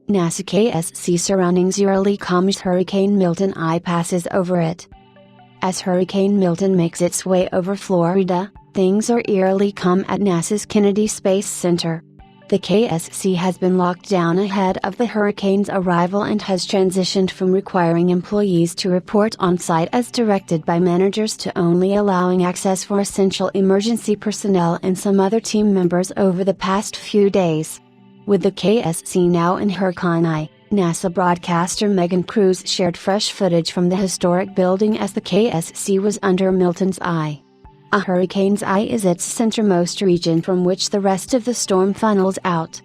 NASA KSC surroundings Eerily comes Hurricane Milton I passes over it. As Hurricane Milton makes its way over Florida, things are eerily calm at NASA's Kennedy Space Center. The KSC has been locked down ahead of the hurricane's arrival and has transitioned from requiring employees to report on site as directed by managers to only allowing access for essential emergency personnel and some other team members over the past few days. With the KSC now in Hurricane I, NASA broadcaster Megan Cruz shared fresh footage from the historic building as the KSC was under Milton's eye. A hurricane's eye is its centermost region from which the rest of the storm funnels out.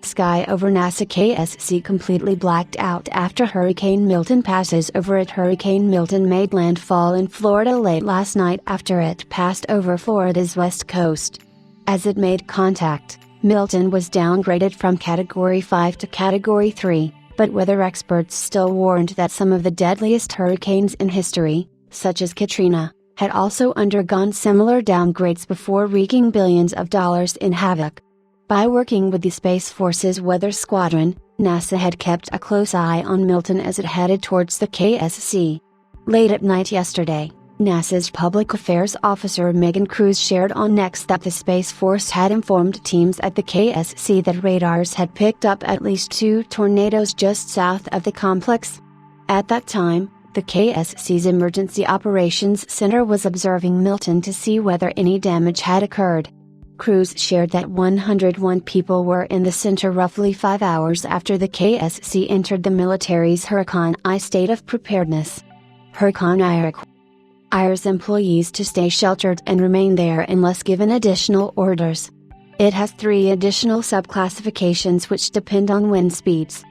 Sky over NASA KSC completely blacked out after Hurricane Milton passes over it. Hurricane Milton made landfall in Florida late last night after it passed over Florida's west coast. As it made contact, Milton was downgraded from Category 5 to Category 3, but weather experts still warned that some of the deadliest hurricanes in history, such as Katrina, had also undergone similar downgrades before wreaking billions of dollars in havoc. By working with the Space Force's Weather Squadron, NASA had kept a close eye on Milton as it headed towards the KSC. Late at night yesterday, NASA's Public Affairs Officer Megan Cruz shared on X that the Space Force had informed teams at the KSC that radars had picked up at least 2 tornadoes just south of the complex. At that time, the KSC's Emergency Operations Center was observing Milton to see whether any damage had occurred. Cruz shared that 101 people were in the center roughly 5 hours after the KSC entered the military's Hurricane I state of preparedness. Hurricane I requires employees to stay sheltered and remain there unless given additional orders. It has 3 additional subclassifications which depend on wind speeds.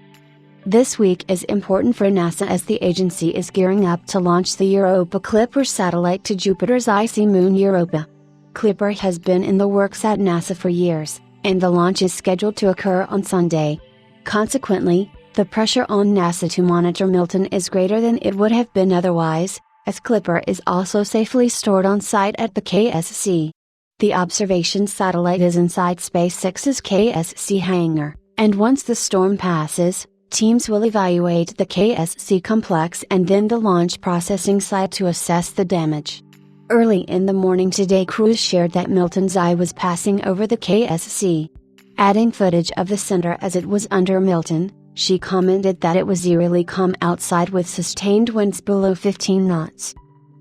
This week is important for NASA as the agency is gearing up to launch the Europa Clipper satellite to Jupiter's icy moon Europa. Clipper has been in the works at NASA for years, and the launch is scheduled to occur on Sunday. Consequently, the pressure on NASA to monitor Milton is greater than it would have been otherwise, as Clipper is also safely stored on site at the KSC. The observation satellite is inside SpaceX's KSC hangar, and once the storm passes, teams will evaluate the KSC complex and then the launch processing site to assess the damage. Early in the morning today, Cruz shared that Milton's eye was passing over the KSC. Adding footage of the center as it was under Milton, she commented that it was eerily calm outside with sustained winds below 15 knots.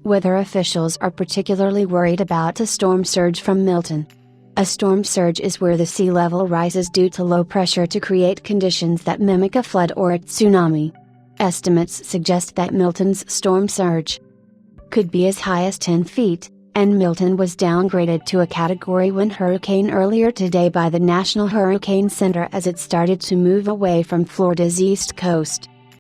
Weather officials are particularly worried about a storm surge from Milton. A storm surge is where the sea level rises due to low pressure to create conditions that mimic a flood or a tsunami. Estimates suggest that Milton's storm surge could be as high as 10 feet, and Milton was downgraded to a Category 1 hurricane earlier today by the National Hurricane Center as it started to move away from Florida's east coast.